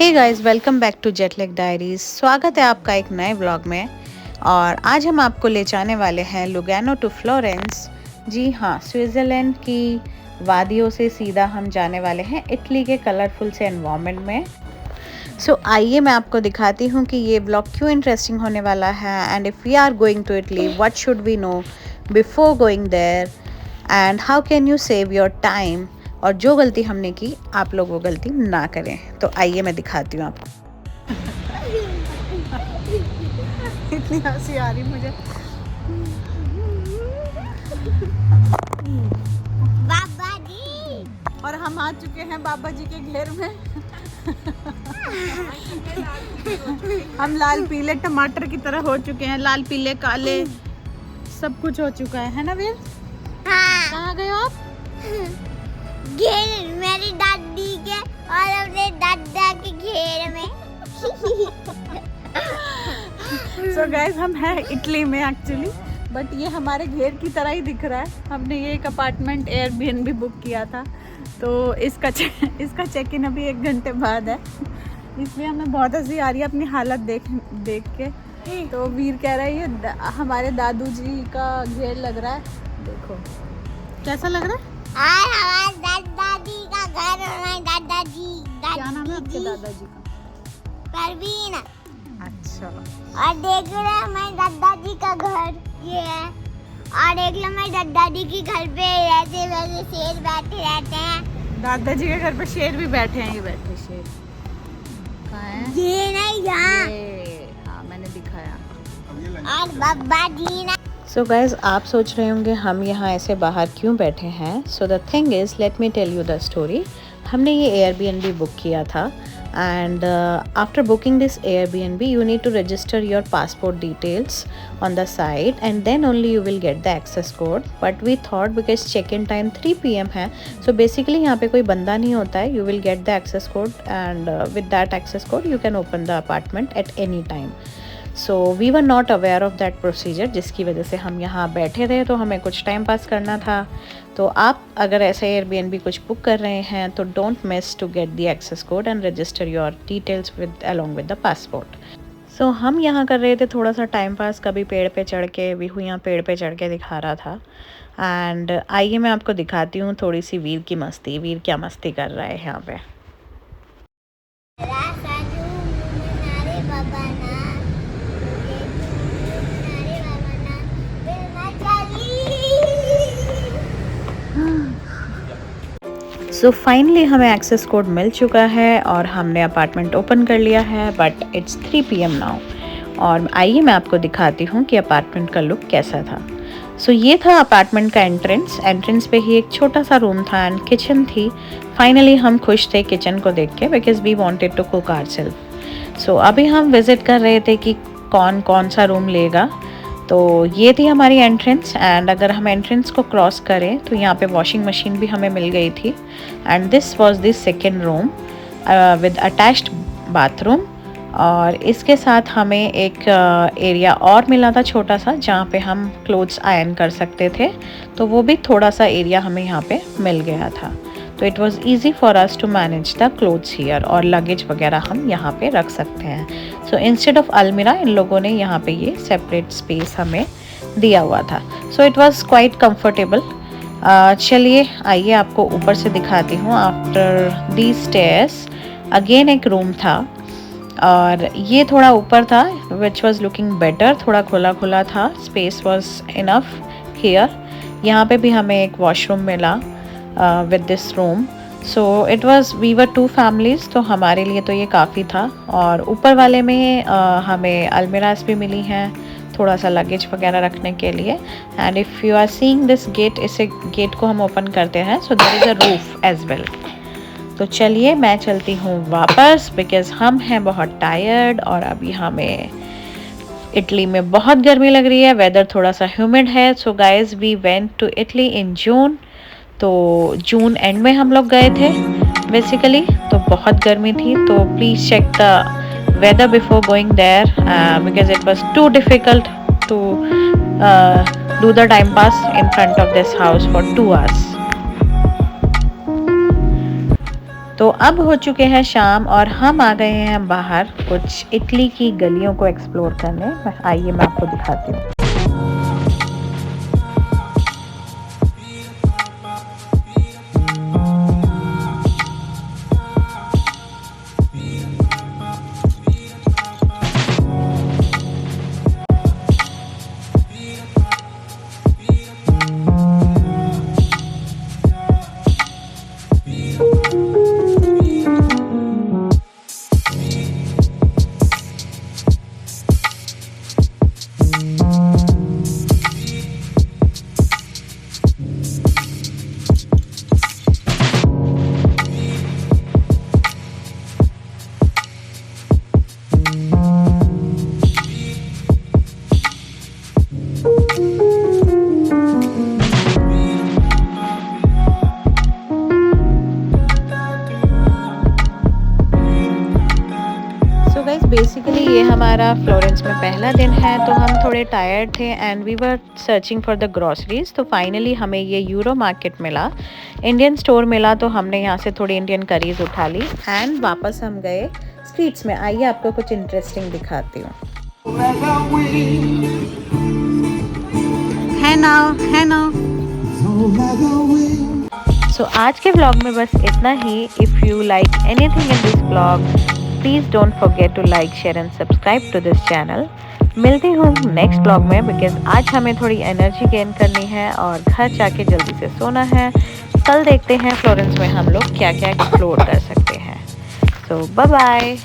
Hey guys, welcome back to jet lag diaries. स्वागत है आपका एक नए व्लॉग में। और आज हम आपको ले जाने वाले हैं लुगानो टू फ्लोरेंस। जी हाँ, स्विट्ज़रलैंड की वादियों से सीधा हम जाने वाले हैं इटली के कलरफुल से एनवायरनमेंट में। सो आइए मैं आपको दिखाती हूँ कि ये व्लॉग क्यों इंटरेस्टिंग होने वाला है, and if we are going to Italy what should we know before going there, and how can you save your time. और जो गलती हमने की आप लोग वो गलती ना करें। तो आइए मैं दिखाती हूँ आपको। इतनी हंसी आ रही मुझे। बाबा जी, और हम आ चुके हैं बाबा जी के घेर में। हम लाल पीले टमाटर की तरह हो चुके हैं, लाल पीले काले सब कुछ हो चुका है ना वीर? हाँ, कहाँ गए हो आप? घेर मेरी दादी के और अपने दादा के घेर में। सो गाइस, हम हैं इटली में एक्चुअली, बट ये हमारे घेर की तरह ही दिख रहा है। हमने ये एक अपार्टमेंट एयरबीएनबी बुक किया था, तो इसका चेक इन अभी 1 घंटे बाद है, इसलिए हमें बहुत हंसी आ रही है अपनी हालत देख के। तो वीर कह रहा है ये हमारे दादू जी का घेर लग रहा है। देखो कैसा लग रहा है। और हमारे दादाजी का घर और हमारे दादाजी क्या नाम है आपके दादी दादाजी का? परवीन। अच्छा, और देख रहे हैं हमारे दादाजी का घर ये है। और देख लो हमारे दादाजी के घर पे ऐसे वैसे शेर बैठे रहते हैं। दादाजी के घर पे शेर भी बैठे हैं। ये बैठे शेर कहाँ है? ये नहीं यहाँ। हाँ, मैंने दिखाया। और बाबा जी ना। सो गाइज, आप सोच रहे होंगे हम यहाँ ऐसे बाहर क्यों बैठे हैं। So the thing is, let me tell you the story. हमने ये एयरबीएनबी बुक किया था, and after booking this Airbnb you need to register your passport details on the site, and then only you will get the access code. But we thought because check in time 3 PM है, so basically यहाँ पे कोई बंदा नहीं होता है। You will get the access code, and with that access code you can open the apartment at any time. So we were not aware of that procedure, जिसकी वजह से हम यहाँ बैठे रहे, तो हमें कुछ टाइम पास करना था। तो आप अगर ऐसे एयरबीएनबी कुछ बुक कर रहे हैं तो don't miss to get the access code and register your details with along with the passport. So हम यहाँ कर रहे थे थोड़ा सा टाइम पास, कभी पेड़ पे चढ़ के, विहू यहाँ पेड़ पे चढ़ के दिखा रहा था। एंड आइए मैं आपको दिखाती हूँ थोड़ी सी वीर की मस्ती। वीर क्या मस्ती कर रहा है यहाँ पे। सो फाइनली हमें एक्सेस कोड मिल चुका है और हमने अपार्टमेंट ओपन कर लिया है, बट इट्स 3 PM नाउ। और आइए मैं आपको दिखाती हूँ कि अपार्टमेंट का लुक कैसा था। सो ये था अपार्टमेंट का एंट्रेंस पे ही एक छोटा सा रूम था एंड किचन थी। फाइनली हम खुश थे किचन को देख के, because we wanted to cook ourselves. So अभी हम विज़िट कर रहे थे कि कौन कौन सा रूम लेगा। तो ये थी हमारी एंट्रेंस, एंड अगर हम एंट्रेंस को क्रॉस करें तो यहाँ पे वॉशिंग मशीन भी हमें मिल गई थी। And this was the second room with attached bathroom. और इसके साथ हमें एक एरिया और मिला था छोटा सा, जहाँ पे हम क्लोथ्स आयरन कर सकते थे। तो वो भी थोड़ा सा एरिया हमें यहाँ पे मिल गया था। तो it was easy for us to manage the clothes here, और लगेज वगैरह हम यहाँ पे रख सकते हैं। सो इंस्टेड ऑफ अलमीरा इन लोगों ने यहाँ पे ये सेपरेट स्पेस हमें दिया हुआ था। सो इट वॉज़ क्वाइट कम्फर्टेबल। चलिए आइए आपको ऊपर से दिखाती हूँ। आफ्टर दी स्टेयर्स अगेन एक रूम था, और ये थोड़ा ऊपर था, विच वॉज लुकिंग बेटर। थोड़ा खुला खुला था, स्पेस वॉज इनफ हियर। यहाँ पे भी हमें एक वॉशरूम मिला with this room. So it was, we were 2 families, तो हमारे लिए तो ये काफ़ी था। और ऊपर वाले में हमें अलमीराज भी मिली हैं, थोड़ा सा लगेज वगैरह रखने के लिए। And if you are seeing this gate, इसे गेट को हम ओपन करते हैं, so there is a roof as well. तो चलिए मैं चलती हूँ वापस, बिकॉज़ हम हैं बहुत टायर्ड, और अभी हमें इटली में बहुत गर्मी लग रही है, वेदर थोड़ा सा ह्यूमिड है। So guys, we went to Italy in June. तो जून एंड में हम लोग गए थे बेसिकली, तो बहुत गर्मी थी। तो please check the weather before going there, because it was too difficult to do the time pass in front of this house for 2 hours। तो अब हो चुके हैं शाम और हम आ गए हैं बाहर कुछ इटली की गलियों को एक्सप्लोर करने। आइए मैं आपको दिखाती हूँ। बेसिकली ये हमारा फ्लोरेंस में पहला दिन है, तो हम थोड़े टायर्ड थे and we were searching for the groceries. तो फाइनली हमें ये यूरो मार्केट मिला, इंडियन स्टोर मिला, तो हमने यहाँ से थोड़ी इंडियन करीज उठा ली एंड वापस हम गए स्ट्रीट्स में। आइए आपको कुछ इंटरेस्टिंग दिखाती हूँ। सो आज के व्लॉग में बस इतना ही। If you like anything in this vlog, please don't forget to like, share and subscribe to this channel. मिलती हूँ नेक्स्ट ब्लॉग में, बिकॉज आज हमें थोड़ी एनर्जी गेन करनी है और घर जाके जल्दी से सोना है। कल देखते हैं फ्लोरेंस में हम लोग क्या क्या एक्सप्लोर कर सकते हैं। सो बाय बाय।